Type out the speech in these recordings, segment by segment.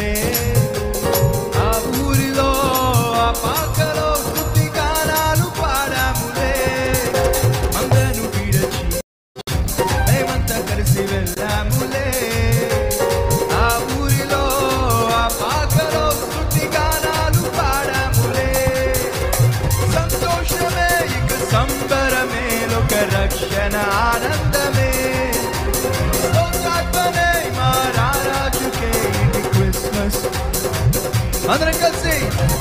సంబరమే ఆ ఊరిలో ఆ పాకలో స్తుతి గానాలు పాడాములే మందను విడచి మేమంతా కలిసి వెళ్ళాములే ఆ ఊరిలో ఆ పాకలో స్తుతి గానాలు పాడాములే సంతోషమే ఇక సంబరమే లోక రక్షణ ఆనందమే స్తోత్రాత్మనే మా రారాజుకే ఇది క్రిస్మస్ అందరం కలిసి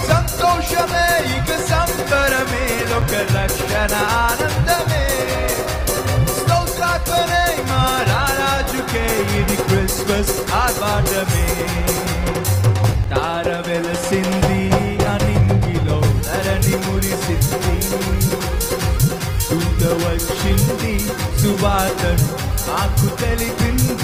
సంతోషమే ఇక సంబరమే లోక రక్షణ ఆనందమే స్తోత్రాత్మనే మా రారాజుకే ఇది క్రిస్మస్ ఆర్భాటమే తార వెలసింది అనింగిలో ధరణి మురిసింది దూత వచ్చింది సువార్తను నాకు తెలిపింది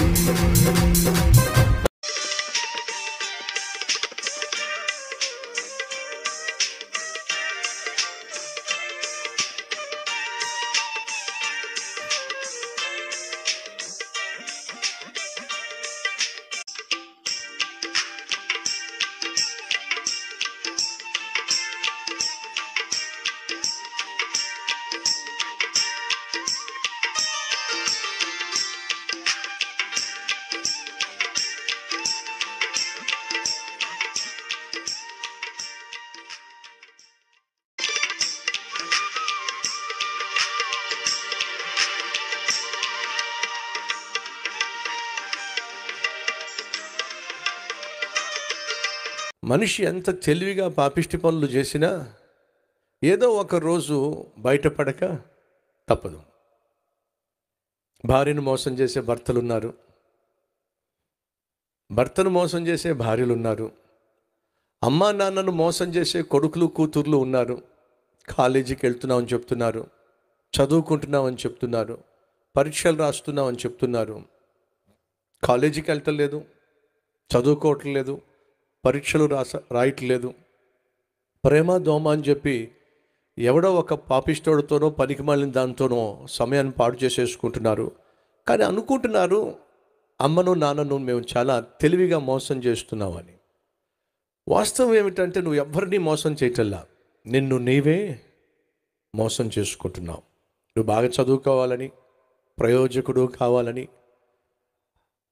మనిషి ఎంత తెలివిగా పాపిష్టి పనులు చేసినా ఏదో ఒక రోజు బయటపడక తప్పదు. భార్యను మోసం చేసే భర్తలు ఉన్నారు, భర్తను మోసం చేసే భార్యలు ఉన్నారు, అమ్మా నాన్నను మోసం చేసే కొడుకులు కూతుర్లు ఉన్నారు. కాలేజీకి వెళ్తున్నామని చెప్తున్నారు, చదువుకుంటున్నామని చెప్తున్నారు, పరీక్షలు రాస్తున్నామని చెప్తున్నారు, కాలేజీకి వెళ్తలేదు, చదువుకోవట్లేదు, పరీక్షలు రాయట్లేదు, ప్రేమ దోమ అని చెప్పి ఎవడో ఒక పాపిష్టోడితోనో పనికి మాలిన దాంతోనో సమయాన్ని పాడు చేసేసుకుంటున్నారు. కానీ అనుకుంటున్నారు అమ్మను నాన్నను మేము చాలా తెలివిగా మోసం చేస్తున్నామని. వాస్తవం ఏమిటంటే నువ్వు ఎవరిని మోసం చేయటల్లా, నిన్ను నీవే మోసం చేసుకుంటున్నావు. నువ్వు బాగా చదువుకోవాలని, ప్రయోజకుడు కావాలని,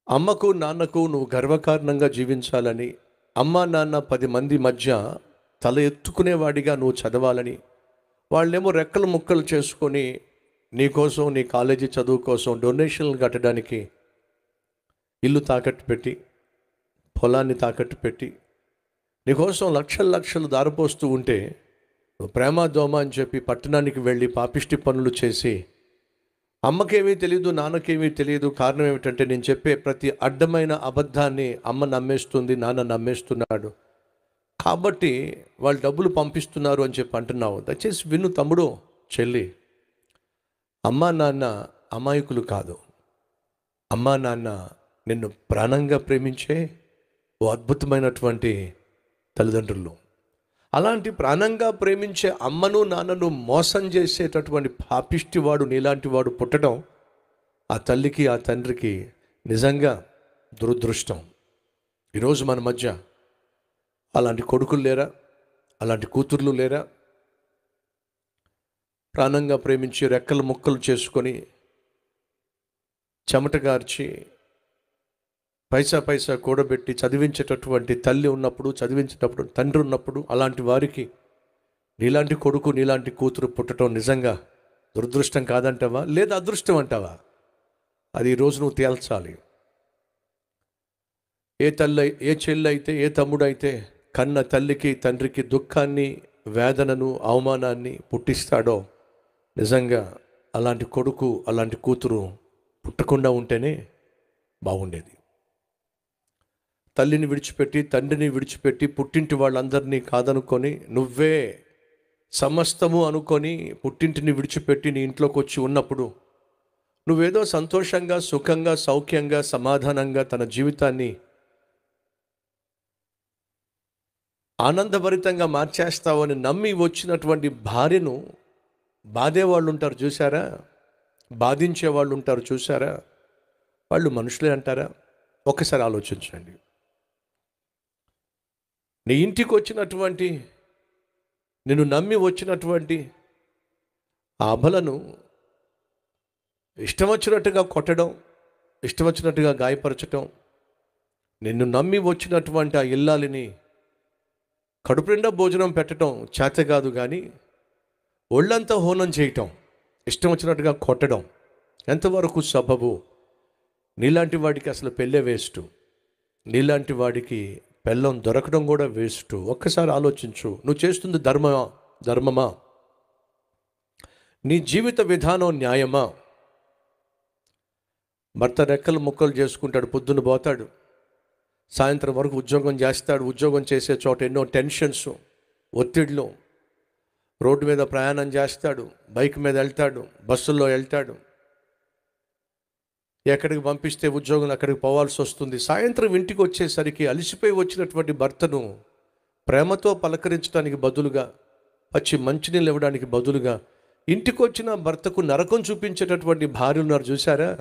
అమ్మకు నాన్నకు నువ్వు గర్వకారణంగా జీవించాలని, అమ్మ నాన్న 10 మంది మధ్య తల ఎత్తుకునేవాడిగా నువ్వు చదవాలని, వాళ్ళేమో రెక్కలు ముక్కలు చేసుకొని నీకోసం నీ కాలేజీ చదువు కోసం డొనేషన్లు కట్టడానికి ఇల్లు తాకట్టు పెట్టి, పొలాన్ని తాకట్టు పెట్టి నీకోసం లక్షలు లక్షలు దారిపోస్తూ ఉంటే నువ్వు ప్రేమ దోమ అని చెప్పి పట్టణానికి వెళ్ళి పాపిష్టి పనులు చేసి అమ్మకేమీ తెలియదు, నాన్నకేమీ తెలియదు. కారణం ఏమిటంటే నేను చెప్పే ప్రతి అడ్డమైన అబద్ధాన్ని అమ్మ నమ్మేస్తుంది, నాన్న నమ్మేస్తున్నాడు కాబట్టి వాళ్ళు డబ్బులు పంపిస్తున్నారు అని చెప్పి అంటున్నావు. దయచేసి విను తమ్ముడు, చెల్లి, అమ్మా నాన్న అమాయకులు కాదు. అమ్మా నాన్న నిన్ను ప్రాణంగా ప్రేమించే ఓ అద్భుతమైనటువంటి తల్లిదండ్రులు. అలాంటి ప్రాణంగా ప్రేమించే అమ్మను నాన్నను మోసం చేసేటటువంటి పాపిష్టి వాడు నీలాంటి వాడు పుట్టడం ఆ తల్లికి ఆ తండ్రికి నిజంగా దురదృష్టం. ఈరోజు మన మధ్య అలాంటి కొడుకులు లేరా, అలాంటి కూతుర్లు లేరా? ప్రాణంగా ప్రేమించి రెక్కలు ముక్కలు చేసుకొని చెమటగార్చి పైసా కూడబెట్టి చదివించేటటువంటి తల్లి ఉన్నప్పుడు, చదివించేటప్పుడు తండ్రి ఉన్నప్పుడు అలాంటి వారికి నీలాంటి కొడుకు నీలాంటి కూతురు పుట్టడం నిజంగా దురదృష్టం కాదంటావా లేదా అదృష్టం అంటావా? అది ఈరోజు నువ్వు తేల్చాలి. ఏ చెల్లి అయితే ఏ తమ్ముడు అయితే కన్న తల్లికి తండ్రికి దుఃఖాన్ని, వేదనను, అవమానాన్ని పుట్టిస్తాడో నిజంగా అలాంటి కొడుకు అలాంటి కూతురు పుట్టకుండా ఉంటేనే బాగుండేది. తల్లిని విడిచిపెట్టి తండ్రిని విడిచిపెట్టి పుట్టింటి వాళ్ళందరినీ కాదనుకొని నువ్వే సమస్తము అనుకొని పుట్టింటిని విడిచిపెట్టి నీ ఇంట్లోకి వచ్చి ఉన్నప్పుడు నువ్వేదో సంతోషంగా, సుఖంగా, సౌఖ్యంగా, సమాధానంగా తన జీవితాన్ని ఆనందభరితంగా మార్చేస్తావని నమ్మి వచ్చినటువంటి భార్యను బాధేవాళ్ళు ఉంటారు చూసారా, బాధించే వాళ్ళు ఉంటారు చూసారా, వాళ్ళు మనుషులే అంటారా? ఒక్కసారి ఆలోచించండి. నీ ఇంటికి వచ్చినటువంటి, నిన్ను నమ్మి వచ్చినటువంటి ఆ అబలను ఇష్టం వచ్చినట్టుగా కొట్టడం, ఇష్టం వచ్చినట్టుగా గాయపరచటం, నిన్ను నమ్మి వచ్చినటువంటి ఆ ఇల్లాలిని కడుపు నిండా భోజనం పెట్టడం చేత కాదు, కానీ ఒళ్ళంతా హోనం చేయటం, ఇష్టం వచ్చినట్టుగా కొట్టడం ఎంతవరకు సబబు? నీలాంటి వాడికి అసలు పెళ్ళే వేస్ట్, నీలాంటి వాడికి పెళ్ళం దొరకడం కూడా వేస్ట్. ఒక్కసారి ఆలోచించు, నువ్వు చేస్తుంది ధర్మమా? నీ జీవిత విధానం న్యాయమా? భర్త రెక్కలు ముక్కలు చేసుకుంటాడు, పొద్దున్న పోతాడు, సాయంత్రం వరకు ఉద్యోగం చేస్తాడు. ఉద్యోగం చేసే చోట ఎన్నో టెన్షన్స్, ఒత్తిడిలో రోడ్డు మీద ప్రయాణం చేస్తాడు, బైక్ మీద వెళ్తాడు, బస్సుల్లో వెళ్తాడు. ఎక్కడికి పంపిస్తే ఉద్యోగం అక్కడికి పోవాల్సి వస్తుంది. సాయంత్రం ఇంటికి వచ్చేసరికి అలసిపోయి వచ్చినటువంటి భర్తను ప్రేమతో పలకరించడానికి బదులుగా, పచ్చి మంచినీళ్ళు ఇవ్వడానికి బదులుగా, ఇంటికి వచ్చిన భర్తకు నరకం చూపించేటటువంటి భార్య ఉన్నారు చూసారా?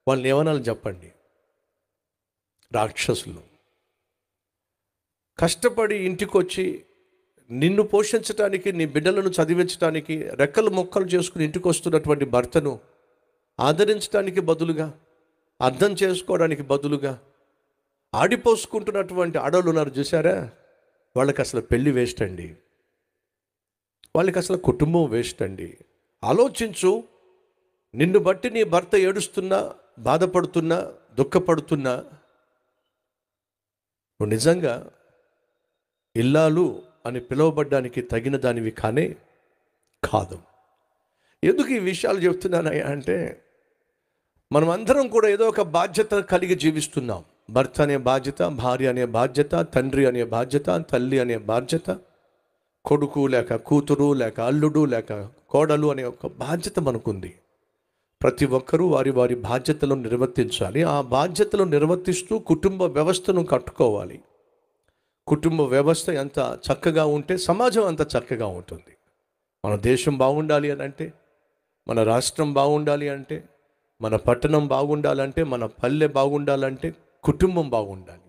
వాళ్ళని ఏమనాలి చెప్పండి? రాక్షసులు. కష్టపడి ఇంటికి వచ్చి నిన్ను పోషించడానికి, నీ బిడ్డలను చదివించడానికి రెక్కలు మొక్కలు చేసుకుని ఇంటికి వస్తున్నటువంటి భర్తను ఆదరించడానికి బదులుగా, అర్థం చేసుకోవడానికి బదులుగా ఆడిపోసుకుంటున్నటువంటి ఆడవాళ్ళు ఉన్నారు చూసారా? వాళ్ళకి అసలు పెళ్ళి వేస్ట్ అండి, వాళ్ళకి అసలు కుటుంబం వేస్ట్ అండి. ఆలోచించు, నిన్ను బట్టి నీ భర్త ఏడుస్తున్నా, బాధపడుతున్నా, దుఃఖపడుతున్నా, నువ్వు నిజంగా ఇల్లాలు అని పిలువబడ్డానికి తగిన దానివి కానే కాదు. ఎందుకు ఈ విషయాలు చెప్తున్నానయ్యా అంటే, మనం అందరం కూడా ఏదో ఒక బాధ్యత కలిగి జీవిస్తున్నాం. భర్త అనే బాధ్యత, భార్య అనే బాధ్యత, తండ్రి అనే బాధ్యత, తల్లి అనే బాధ్యత, కొడుకు లేక కూతురు లేక అల్లుడు లేక కోడలు అనే ఒక బాధ్యత మనకుంది. ప్రతి ఒక్కరూ వారి వారి బాధ్యతలను నిర్వర్తించాలి. ఆ బాధ్యతలు నిర్వర్తిస్తూ కుటుంబ వ్యవస్థను కట్టుకోవాలి. కుటుంబ వ్యవస్థ ఎంత చక్కగా ఉంటే సమాజం అంత చక్కగా ఉంటుంది. మన దేశం బాగుండాలి అని అంటే, మన రాష్ట్రం బాగుండాలి అంటే, మన పట్టణం బాగుండాలంటే, మన పల్లె బాగుండాలంటే కుటుంబం బాగుండాలి.